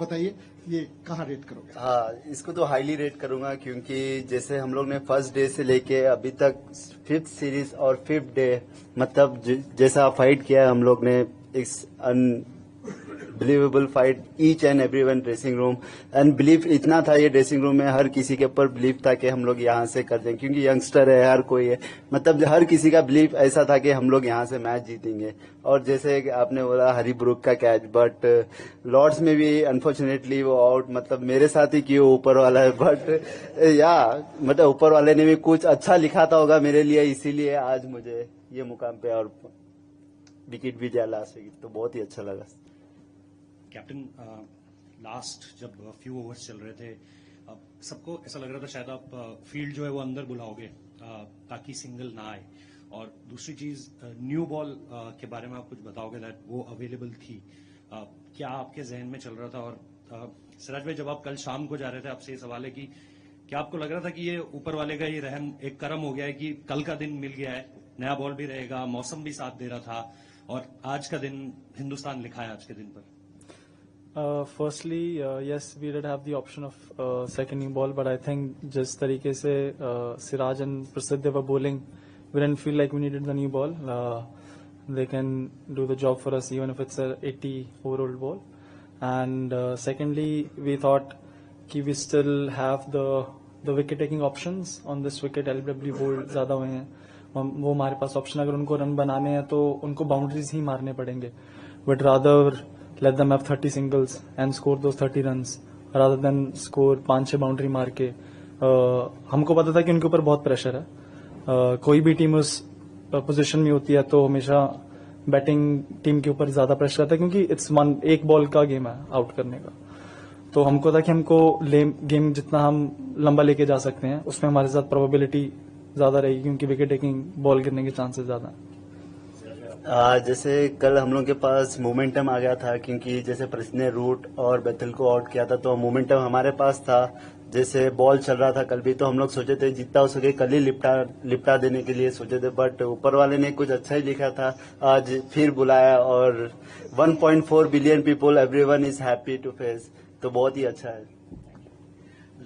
बताइए ये कहाँ रेट करोगे? हाँ, इसको तो हाईली रेट करूंगा क्योंकि जैसे हम लोग ने फर्स्ट डे से लेके अभी तक फिफ्थ सीरीज और फिफ्थ डे मतलब जैसा फाइट किया है हम लोग ने, it's unbelievable fight each and every one dressing room and believe इतना था ये ड्रेसिंग रूम में हर किसी के ऊपर बिलीव था कि हम लोग यहाँ से कर दें क्योंकि यंगस्टर है हर कोई है, मतलब हर किसी का बिलीव ऐसा था कि हम लोग यहाँ से मैच जीतेंगे। और जैसे आपने बोला हरी ब्रुक का कैच, बट लॉर्ड्स में भी अनफॉर्चुनेटली वो आउट मतलब मेरे साथ ही क्यों ऊपर वाला है, बट या मतलब ऊपर वाले ने भी कुछ अच्छा लिखा था होगा मेरे लिए, इसीलिए आज मुझे ये मुकाम पे और विकेट भी दिया लास्ट विकेट, तो बहुत ही अच्छा लगा। कैप्टन, लास्ट जब फ्यू ओवर्स चल रहे थे सबको ऐसा लग रहा था शायद आप फील्ड जो है वो अंदर बुलाओगे ताकि सिंगल ना आए, और दूसरी चीज न्यू बॉल के बारे में आप कुछ बताओगे दैट वो अवेलेबल थी, क्या आपके जहन में चल रहा था? और सिराज भाई, जब आप कल शाम को जा रहे थे आपसे ये सवाल है कि क्या आपको लग रहा था कि ये ऊपर वाले का ये रहम एक करम हो गया है कि कल का दिन मिल गया है, नया बॉल भी रहेगा, मौसम भी साथ दे रहा था और आज का दिन हिंदुस्तान लिखा है आज के दिन पर? Firstly, yes, we did have the option of second new ball, but I think जिस तरीके से Siraj and Prasidh they were bowling, we didn't feel like we needed the new ball. They can do the job for us even if it's a 80 over-old ball. And secondly, we thought कि we still have the wicket-taking options on this wicket. LBW bold ज़्यादा हुए हैं, वो हमारे पास option, अगर उनको run बनाने हैं तो उनको बाउंड्रीज ही मारने पड़ेंगे, but rather let them have 30 singles and score those 30 runs rather than score 5-6 boundary मार के। हमको पता था कि उनके ऊपर बहुत प्रेशर है, कोई भी टीम उस पोजीशन में होती है तो हमेशा बैटिंग टीम के ऊपर ज्यादा प्रेशर आता है क्योंकि इट्स एक बॉल का गेम है आउट करने का। तो हमको था कि हमको गेम जितना हम लंबा लेके जा सकते हैं उसमें हमारे साथ प्रोबेबिलिटी ज्यादा रहेगी क्योंकि विकेट टेकिंग बॉल गिरने के चांसेस ज्यादा हैं। जैसे कल हम लोग के पास मोमेंटम आ गया था क्योंकि जैसे प्रसिद्ध ने रूट और बेथल को आउट किया था तो मोमेंटम हमारे पास था, जैसे बॉल चल रहा था कल भी तो हम लोग सोचे थे जितना हो सके कल ही लिपटा देने के लिए सोचे थे, बट ऊपर वाले ने कुछ अच्छा ही लिखा था, आज फिर बुलाया और 1.4 billion people everyone is happy to face, तो बहुत ही अच्छा है।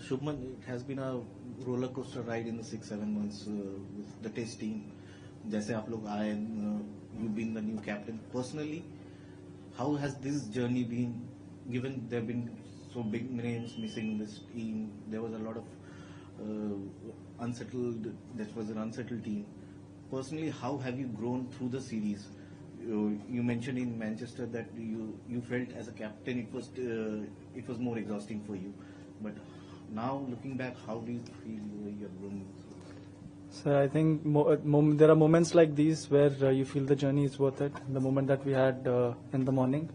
Shubman, it has been a roller coaster ride in the 6-7 months with the test team. जैसे आप लोग आए, you've been the new captain. Personally, how has this journey been? Given there have been so big names missing in this team, there was a lot of unsettled. That was an unsettled team. Personally, how have you grown through the series? You mentioned in Manchester that you felt as a captain it was more exhausting for you, but now looking back, how do you feel you have grown? So I think there are moments like these where you feel the journey is worth it. The moment that we had in the morning,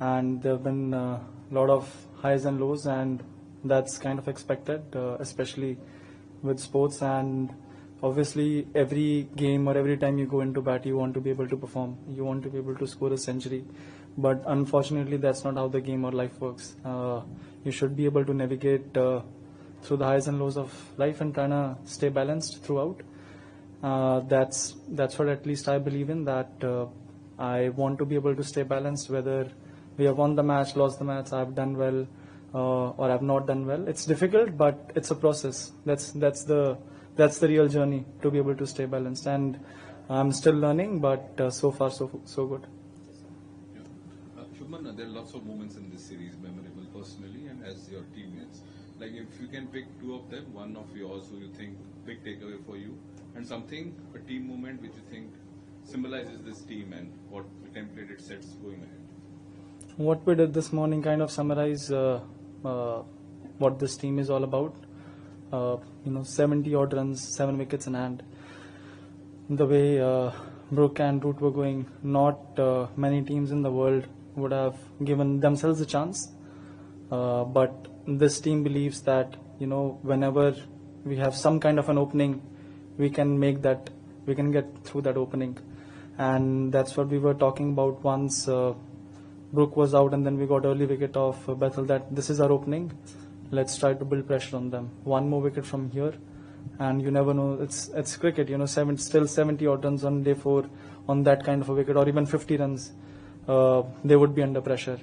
and there have been a lot of highs and lows, and that's kind of expected, especially with sports. And obviously, every game or every time you go into bat, you want to be able to perform. You want to be able to score a century, but unfortunately, that's not how the game or life works. You should be able to navigate through the highs and lows of life and trying to stay balanced throughout. That's what at least I believe in, that I want to be able to stay balanced whether we have won the match, lost the match, I've done well or I've not done well. It's difficult, but it's a process. That's the real journey, to be able to stay balanced, and I'm still learning, but so far so good. Shubman, there are lots of moments in this series memorable personally and as your teammates. Like if you can pick two of them, one of yours who you think big takeaway for you, and something, a team moment which you think symbolizes this team and what the template it sets going ahead. What we did this morning kind of summarize what this team is all about. 70 odd runs, 7 wickets in hand. The way Brook and Root were going, not many teams in the world would have given themselves a chance. But this team believes that whenever we have some kind of an opening, we can get through that opening, and that's what we were talking about once Brook was out and then we got early wicket of Bethel, that this is our opening, let's try to build pressure on them. One more wicket from here and you never know, it's cricket, still 70 odd runs on day 4 on that kind of a wicket, or even 50 runs, they would be under pressure.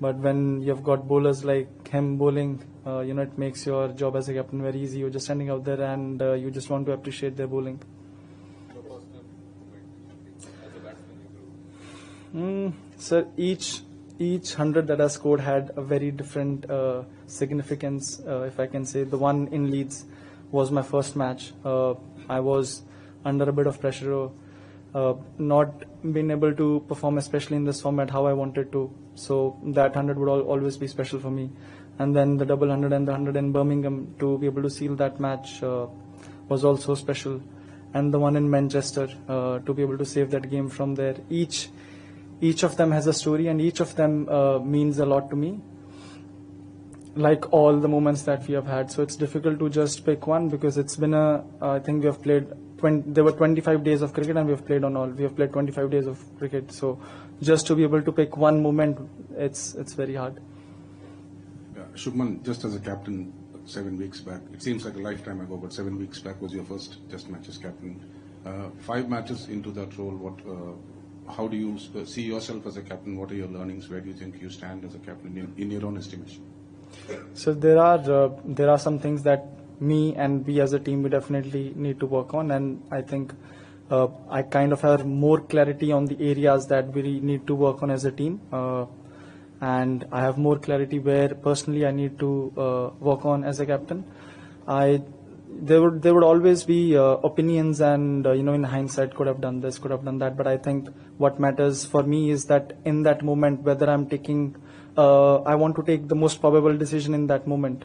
But when you've got bowlers like him bowling, it makes your job as a captain very easy. You're just standing out there and you just want to appreciate their bowling. Sir, each 100 that I scored had a very different significance. If I can say, the one in Leeds was my first match. I was under a bit of pressure, not being able to perform, especially in this format, how I wanted to. So that 100 would always be special for me. And then the double 100 and the 100 in Birmingham, to be able to seal that match was also special. And the one in Manchester, to be able to save that game from there. Each of them has a story, and each of them means a lot to me, like all the moments that we have had. So it's difficult to just pick one, because it's been I think we have played there were 25 days of cricket, and we have played 25 days of cricket. So just to be able to pick one moment, it's very hard. Shubman, just as a captain 7 weeks back, it seems like a lifetime ago, but 7 weeks back was your first Test match as captain. 5 matches into that role, how do you see yourself as a captain? What are your learnings? Where do you think you stand as a captain in your own estimation? So there are some things that me and we as a team we definitely need to work on, and I think I kind of have more clarity on the areas that we need to work on as a team, and I have more clarity where personally I need to work on as a captain. There would always be opinions, and in hindsight could have done this, could have done that, but I think what matters for me is that in that moment, whether I'm taking I want to take the most probable decision in that moment,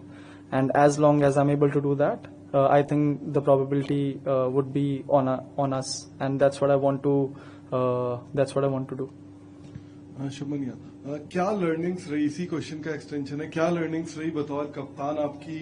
and as long as I'm able to do that, I think the probability would be on us, and that's what I want to do. Shubman यार, क्या learnings रही, इसी question का extension है, क्या learnings रही बतौर कप्तान आपकी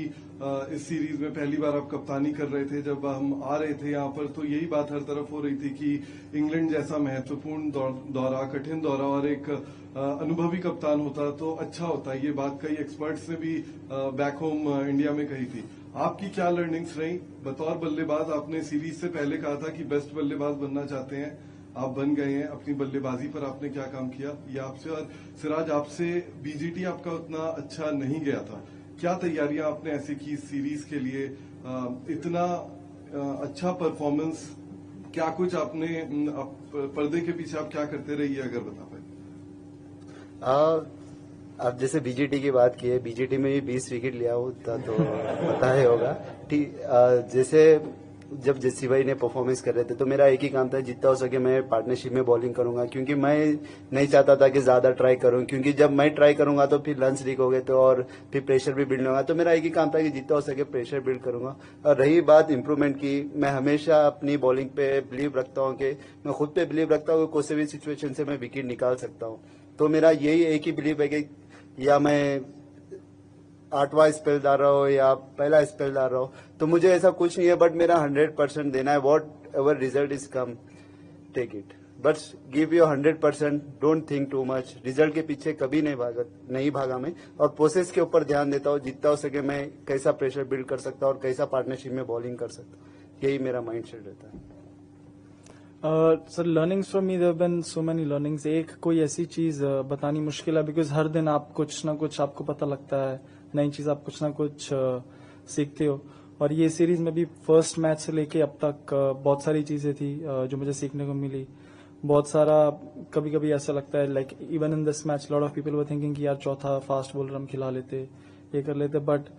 इस सीरीज में? पहली बार आप कप्तानी कर रहे थे, जब हम आ रहे थे यहाँ पर तो यही बात हर तरफ हो रही थी कि इंग्लैंड जैसा महत्वपूर्ण दौरा, कठिन दौरा, और एक अनुभवी कप्तान होता तो अच्छा होता. ये बात कई एक्सपर्ट्स ने भी बैक होम इंडिया में कही थी. आपकी क्या लर्निंग्स रही बतौर बल्लेबाज? आपने सीरीज से पहले कहा था कि बेस्ट बल्लेबाज बनना चाहते हैं, आप बन गए हैं. अपनी बल्लेबाजी पर आपने क्या काम किया, ये आपसे, और सिराज आपसे बीजीटी आपका उतना अच्छा नहीं गया था. क्या तैयारियां आपने ऐसे की सीरीज के लिए, इतना अच्छा परफॉर्मेंस, क्या कुछ आपने पर्दे के पीछे आप क्या करते रहिए, अगर बता पाए? अब जैसे बीजीटी की बात की है, बीजीटी में भी 20 विकेट लिया होता तो पता ही होगा. जैसे जब जस्सी भाई ने परफॉर्मेंस कर रहे थे तो मेरा एक ही काम था, जितना हो सके मैं पार्टनरशिप में बॉलिंग करूंगा, क्योंकि मैं नहीं चाहता था कि ज्यादा ट्राई करूं, क्योंकि जब मैं ट्राई करूंगा तो फिर रन्स लीक हो गए तो और फिर प्रेशर भी बिल्ड होगा. तो मेरा एक ही काम था कि जितना हो सके प्रेशर बिल्ड करूंगा. और रही बात इंप्रूवमेंट की, मैं हमेशा अपनी बॉलिंग पे बिलीव रखता हूँ, कि मैं खुद पे बिलीव रखता हूँ कि कोई भी सिचुएशन से मैं विकेट निकाल सकता हूँ. तो मेरा यही एक ही बिलीव है कि या मैं 8वां स्पेल डाल रहा हो या पहला स्पेल डाल रहा हो, तो मुझे ऐसा कुछ नहीं है, बट मेरा 100% देना है. Whatever result is come, take it, but give your 100%. Don't think too much. Result के पीछे कभी नहीं भागा मैं, और प्रोसेस के ऊपर ध्यान देता हूँ. जितना हो सके मैं कैसा प्रेशर बिल्ड कर सकता हूँ और कैसा पार्टनरशिप में बॉलिंग कर सकता हूँ, यही मेरा माइंड सेट रहता है. Sir, learnings from me, there have been so many learnings. एक कोई ऐसी चीज बतानी मुश्किल है, बिकॉज हर दिन आप कुछ ना कुछ आपको पता लगता है, नई चीज आप कुछ ना कुछ सीखते हो. और ये सीरीज में भी फर्स्ट मैच से लेके अब तक बहुत सारी चीजें थी जो मुझे सीखने को मिली. बहुत सारा कभी कभी ऐसा लगता है, like even in this match lot of people were thinking कि यार चौथा फास्ट बॉलर हम खिला लेते, ये कर लेते, but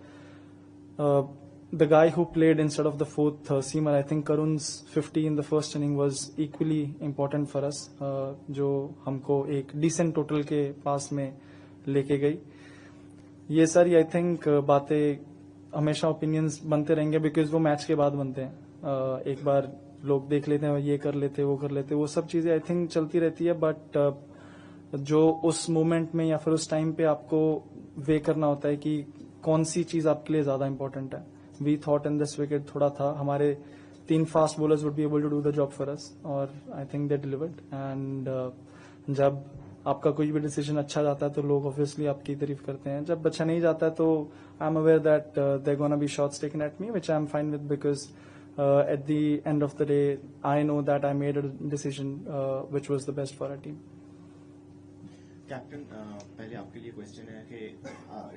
the guy who played instead of the fourth seamer, I think Karun's 50 in the first inning was equally important for us, जो हमको एक decent total के पास में लेके गई. ये सारी आई थिंक बातें हमेशा ओपिनियंस बनते रहेंगे, बिकॉज वो मैच के बाद बनते हैं. एक बार लोग देख लेते हैं, ये कर लेते, वो कर लेते, वो सब चीजें आई थिंक चलती रहती है, बट जो उस मोमेंट में या फिर उस टाइम पे आपको वे करना होता है कि कौन सी चीज आपके लिए ज्यादा इंपॉर्टेंट है. We thought in this wicket थोड़ा था, हमारे 3 fast bowlers would be able to do the job for us, और I think they delivered. And जब आपका कोई भी डिसीजन अच्छा जाता है तो लोग ऑब्वियसली आपकी तारीफ करते हैं, जब अच्छा नहीं जाता है तो I am aware that there gonna be shots taken at me, which I am fine with, because at the end of the day I know that I made a decision which was the best for our team. Captain पहले आपके लिए question है कि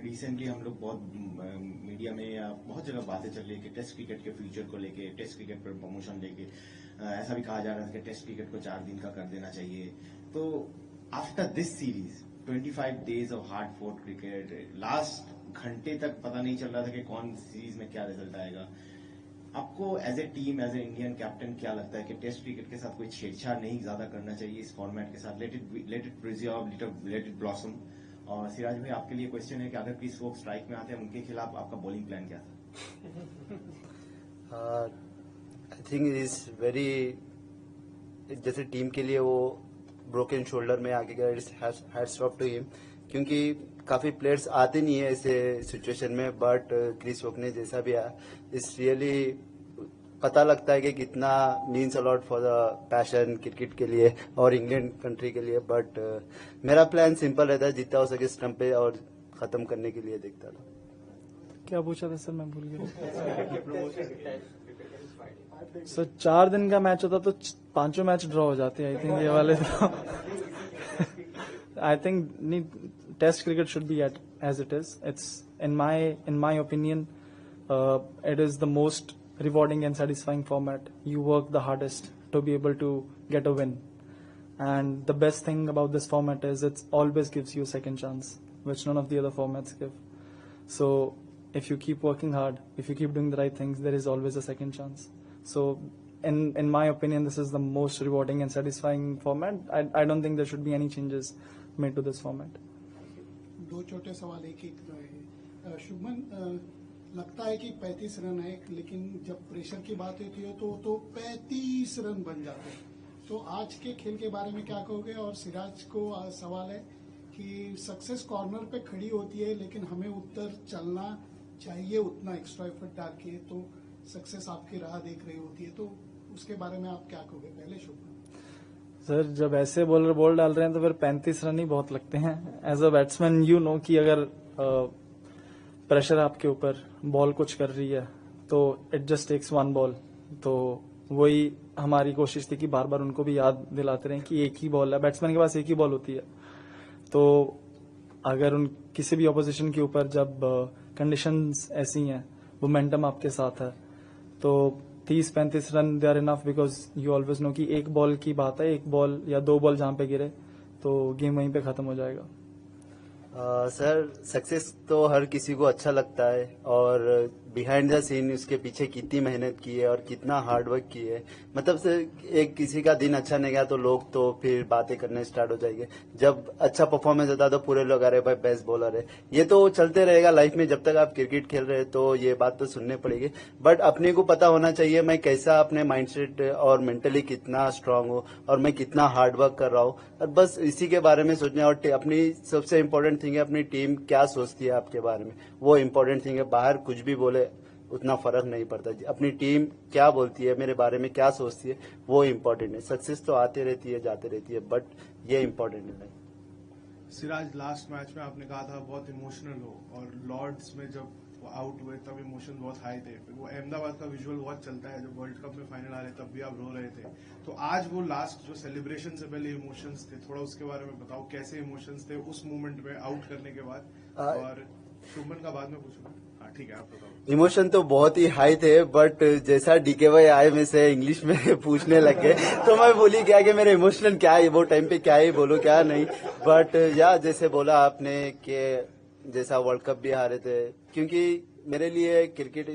recently हम लोग बहुत media में या बहुत जगह बातें चल रही है कि टेस्ट क्रिकेट के फ्यूचर को लेके, टेस्ट क्रिकेट पर प्रमोशन लेके ऐसा भी कहा जा रहा है कि टेस्ट क्रिकेट को 4 दिन का कर देना चाहिए। तो after this series 25 days of hard fort cricket, last घंटे तक पता नहीं चल रहा था कि कौन सीरीज में क्या रिजल्ट आएगा। आपको as a team, as a Indian captain क्या लगता है कि टेस्ट क्रिकेट के साथ कोई छेड़छाड़ नहीं ज्यादा करना चाहिए इस फॉर्मेट के साथ? Let it preserve, let it blossom. और सिराज भाई, आपके लिए क्वेश्चन है कि अगर क्रिस वोक्स स्ट्राइक में आते हैं उनके खिलाफ आपका बॉलिंग प्लान क्या था? आई थिंक इज वेरी, जैसे टीम के लिए वो ब्रोकन शोल्डर में आगे गया, हैट्स ऑफ टू हिम, क्योंकि काफी प्लेयर्स आते नहीं है ऐसे सिचुएशन में, बट क्रिस वोक ने जैसा भी आया, इट्स रियली पता लगता है कि कितना means a lot for the passion cricket के लिए और इंग्लैंड कंट्री के लिए। बट मेरा प्लान सिंपल रहता है, जितना हो सके स्टंप पे और खत्म करने के लिए देखता था। क्या पूछा था सर, मैं भूल गया। सर 4 दिन का मैच होता तो 5 मैच ड्रॉ हो जाते हैं। आई थिंक ये वाले तो आई थिंक नहीं, test cricket should be as it is. It's in my opinion, it is the most rewarding and satisfying format. You work the hardest to be able to get a win, and the best thing about this format is it always gives you a second chance, which none of the other formats give. So if you keep working hard, if you keep doing the right things, there is always a second chance. So in my opinion, this is the most rewarding and satisfying format. I don't think there should be any changes made to this format. 2 छोटे सवाल एक जो है। शुभमन, लगता है कि 35 run है, लेकिन जब प्रेशर की बात होती है तो 35 रन बन जाते हैं। तो आज के खेल के बारे में क्या कहोगे? और सिराज को सवाल है कि सक्सेस कॉर्नर पे खड़ी होती है, लेकिन हमें उत्तर चलना चाहिए उतना एक्स्ट्रा एफर्ट डाल के, तो सक्सेस आपकी राह देख रही होती है। तो उसके बारे में आप क्या कहोगे? पहले शुभमन। सर, जब ऐसे बॉलर बॉल डाल रहे हैं तो फिर 35 रन ही बहुत लगते हैं। As a batsman you know कि अगर प्रेशर आपके ऊपर, बॉल कुछ कर रही है तो इट जस्ट टेक्स 1 बॉल। तो वही हमारी कोशिश थी कि बार बार उनको भी याद दिलाते रहे कि एक ही बॉल है, बैट्समैन के पास एक ही बॉल होती है। तो अगर उन किसी भी ऑपोजिशन के ऊपर जब कंडीशंस ऐसी हैं, मोमेंटम आपके साथ है, तो 30-35 run they are enough, because you always know कि एक बॉल की बात है, 1 बॉल या 2 बॉल जहां पे गिरे तो गेम वहीं पे खत्म हो जाएगा। सर, सक्सेस तो हर किसी को अच्छा लगता है, और बिहाइंड द सीन उसके पीछे कितनी मेहनत की है और कितना हार्ड वर्क की है। मतलब से एक किसी का दिन अच्छा नहीं गया तो लोग तो फिर बातें करने स्टार्ट हो जाएंगे। जब अच्छा परफॉर्मेंस होता है तो पूरे लोग, अरे भाई बेस्ट बॉलर है। ये तो चलते रहेगा लाइफ में, जब तक आप क्रिकेट खेल रहे हैं तो ये बात तो सुननी पड़ेगी। बट अपने को पता होना चाहिए मैं कैसा, अपने माइंडसेट और मेंटली कितना स्ट्रांग हूँ और मैं कितना हार्ड वर्क कर रहा हूँ, और बस इसी के बारे में सोचना। और अपनी सबसे इम्पोर्टेंट थिंग है अपनी टीम क्या सोचती है आपके बारे में, वो इम्पोर्टेंट थिंग है। बाहर कुछ भी बोले उतना फर्क नहीं पड़ता, अपनी टीम क्या बोलती है मेरे बारे में, क्या सोचती है, वो इम्पोर्टेंट है। सक्सेस तो आती रहती है जाती रहती है, बट ये इम्पोर्टेंट है। सिराज, लास्ट मैच में आपने कहा था बहुत इमोशनल हो, और लॉर्ड्स में जब आउट हुए तब इमोशन बहुत हाई थे। फिर वो अहमदाबाद का विजुअल बहुत चलता है, जब वर्ल्ड कप में फाइनल आ रहे तब भी आप रो रहे थे। तो आज वो लास्ट जो सेलिब्रेशन से पहले इमोशंस थे, थोड़ा उसके बारे में बताओ, कैसे इमोशंस थे उस मोमेंट में आउट करने के बाद? और शुभमन का बाद में पूछूंगा। हाँ ठीक है, आप बताओ। इमोशन तो बहुत ही हाई थे, बट जैसा डीके भाई आए में से इंग्लिश में पूछने लग गए तो मैं भूल ही गया कि मेरे इमोशनल क्या है, वो टाइम पे क्या ही बोलो क्या नहीं। बट या जैसे बोला आपने कि जैसा वर्ल्ड कप भी हारे थे, क्योंकि मेरे लिए cricket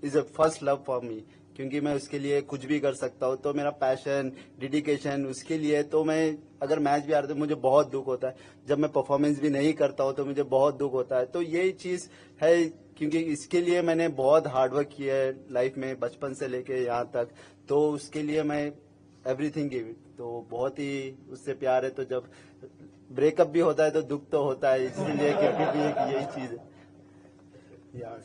is a first love for me, क्योंकि मैं उसके लिए कुछ भी कर सकता हूँ। तो मेरा पैशन, डेडिकेशन उसके लिए, तो मैं अगर मैच भी हारता हूँ मुझे बहुत दुख होता है, जब मैं परफॉर्मेंस भी नहीं करता हूँ तो मुझे बहुत दुख होता है। तो यही चीज है, क्योंकि इसके लिए मैंने बहुत हार्डवर्क किया है लाइफ में, बचपन से लेके यहाँ तक। तो उसके लिए मैं एवरीथिंग गिव इट, तो बहुत ही उससे प्यार है। तो जब ब्रेकअप भी होता है तो दुख तो होता है, इसलिए क्रिकेट भी एक यही चीज है।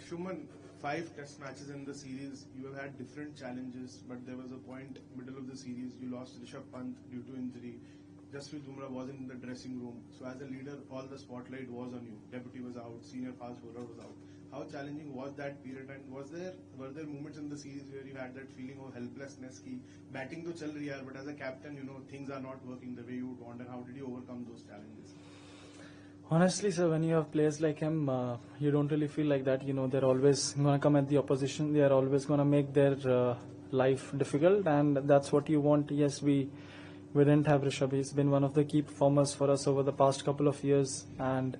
Shuman, 5 test matches in the series, you have had different challenges, but there was a point middle of the series you lost Rishabh Pant due to injury. Jasprit Bumrah wasn't in the dressing room, so as a leader all the spotlight was on you. Deputy was out, senior fast bowler was out. How challenging was that period, and were there moments in the series where you had that feeling of helplessness ki batting to chal rahi hai, but as a captain, things are not working the way you would want, and how did you overcome those challenges? Honestly, sir, when you have players like him, you don't really feel like that. They're always going to come at the opposition. They are always going to make their life difficult, and that's what you want. Yes, we didn't have Rishabh. He's been one of the key performers for us over the past couple of years, and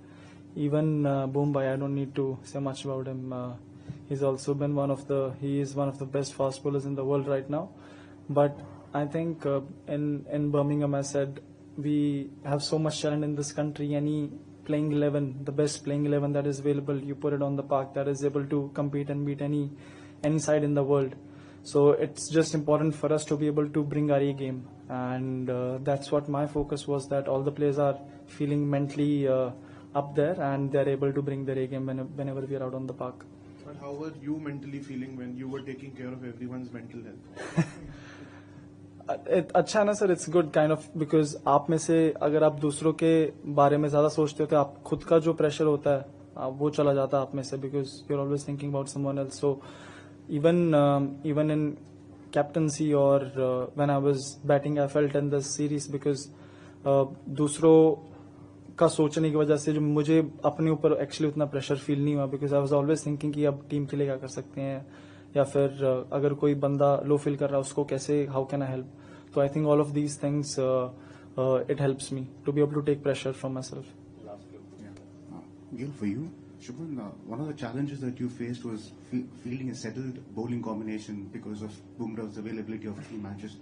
even Mumbai, I don't need to say much about him. He's also been he is one of the best fast bowlers in the world right now. But I think in Birmingham, I said, we have so much talent in this country. Any playing 11, the best playing 11 that is available, you put it on the park, that is able to compete and beat any side in the world. So it's just important for us to be able to bring our A game, and that's what my focus was, that all the players are feeling mentally up there and they're able to bring their A game whenever we are out on the park. But how were you mentally feeling when you were taking care of everyone's mental health? अच्छा है ना sir, it's good kind of, because आप में से अगर आप दूसरों के बारे में ज्यादा सोचते हो तो आप खुद का जो प्रेशर होता है वो चला जाता है आप में से, because you are always thinking about someone else. So even in captaincy और when I was batting I felt in this series, because दूसरों का सोचने की वजह से जो मुझे अपने ऊपर एक्चुअली उतना प्रेशर फील नहीं हुआ, because I was always thinking कि अब टीम के लिए क्या कर सकते हैं, या फिर अगर कोई बंदा लो फील कर रहा है उसको कैसे, हाउ कैन आई हेल्प. तो I think all of these things it helps me to be able to take pressure from myself. Gil, for you, Shubman, one of the challenges that you faced was fielding a settled bowling combination because of Bumrah's availability of 3 matches.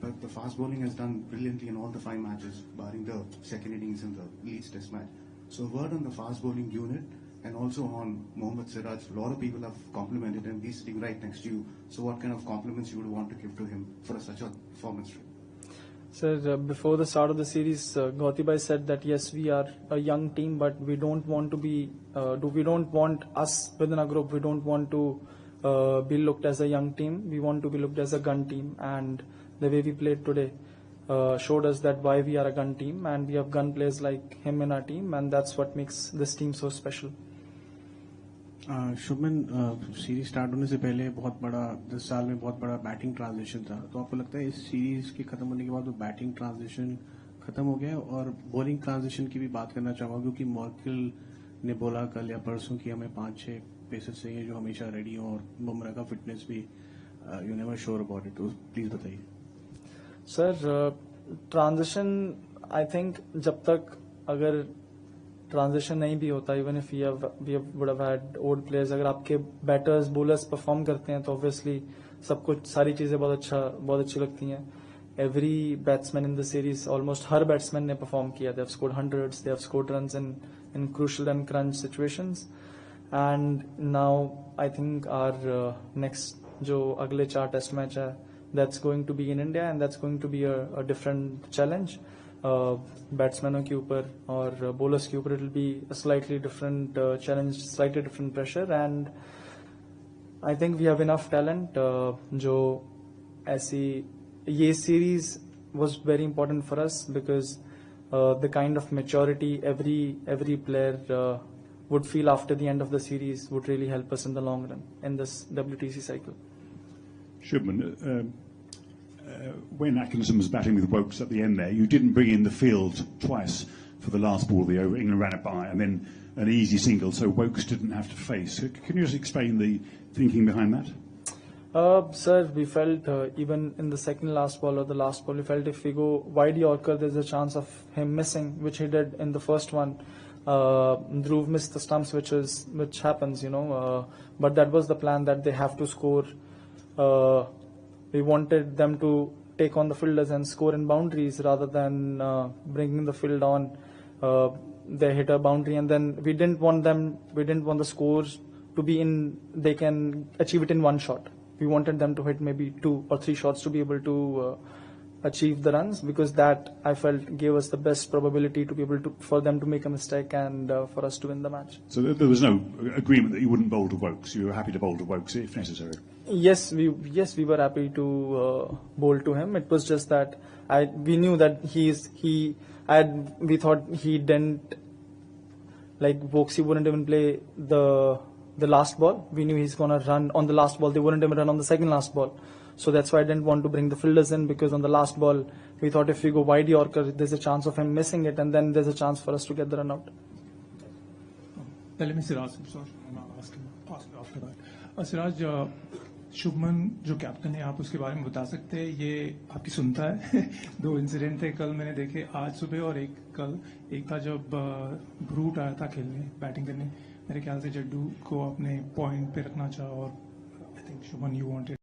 But the fast bowling has done brilliantly in all the 5 matches, barring the second innings in the Leeds Test match. So, a word on the fast bowling unit and also on Mohammad Siraj. A lot of people have complimented him. He's sitting right next to you. So, what kind of compliments you would want to give to him for such a performance? Sir, before the start of the series, Gauti bhai said that yes, we are a young team, but we don't want to be, we don't want us within our group, we don't want to be looked as a young team. We want to be looked as a gun team, and the way we played today showed us that why we are a gun team, and we have gun players like him in our team, and that's what makes this team so special. Shubman, series start होने से पहले बहुत बड़ा 10 साल में बहुत बड़ा batting transition था, तो आपको लगता है इस सीरीज के खत्म होने के बाद वो बैटिंग ट्रांजिशन खत्म हो गया? और बॉलिंग ट्रांजिशन की भी बात करना चाहूँगा, क्योंकि मॉर्किल ने बोला कल या परसों कि हमें 5-6 पेसर्स चाहिए जो हमेशा रेडी हों, और बुमराह का फिटनेस भी you never sure about it. तो प्लीज बताइए सर. ट्रांजिशन आई थिंक जब तक अगर ट्रांजिशन नहीं भी होता, even if we would have had old players, अगर आपके बैटर्स बॉलर्स परफॉर्म करते हैं तो ऑब्वियसली सब कुछ सारी चीजें बहुत अच्छी लगती हैं. Every batsman in the series, almost हर बैट्समैन ने परफॉर्म किया. They have scored hundreds, they have scored runs in crucial and crunch situations. And now I think our next जो अगले 4 टेस्ट मैच है, that's going to be in India, and that's going to be a different challenge. बैट्समैनों के ऊपर और bowlers के ऊपर it will be slightly different challenge, slightly different pressure, and I think we have enough talent. जो ऐसी ये series was very important for us, because the kind of maturity every player would feel after the end of the series would really help us in the long run in this WTC cycle. Shubman, when Atkinson was batting with Wokes at the end there, you didn't bring in the field twice for the last ball of the over. England ran it by, and then an easy single, so Wokes didn't have to face. Can you just explain the thinking behind that? Sir, we felt even in the second last ball or the last ball, we felt if we go wide Yorker, there's a chance of him missing, which he did in the first one. Dhruv missed the stumps, which happens, but that was the plan, that they have to score. We wanted them to take on the fielders and score in boundaries rather than bringing the field on. They hit a boundary, and then we didn't want the scores to be in, they can achieve it in one shot. We wanted them to hit maybe 2 or 3 shots to be able to achieve the runs, because that I felt gave us the best probability to be able to, for them to make a mistake and for us to win the match. So there was no agreement that you wouldn't bowl to Wokes. You were happy to bowl to Wokes if necessary. Yes, we were happy to bowl to him. It was just that we knew that we thought he didn't, like Wokes, he wouldn't even play the the last ball. We knew he's gonna run on the last ball. They wouldn't even run on the second last ball. So that's why I didn't want to bring the fielders in, because on the last ball we thought if we go wide Yorker, there's a chance of him missing it, and then there's a chance for us to get the run out. पहले मैं सिराज से after that Siraj Shubman जो captain है आप उसके बारे में बता सकते हैं, ये आपकी सुनता है? 2 इंसिडेंट थे कल मैंने देखे, आज सुबह और एक कल। एक था जब ब्रूट आया था खेलने बैटिंग करने, मेरे ख्याल से जड्डू को अपने पॉइंट पे रखना चाहा और I think Shubman you wanted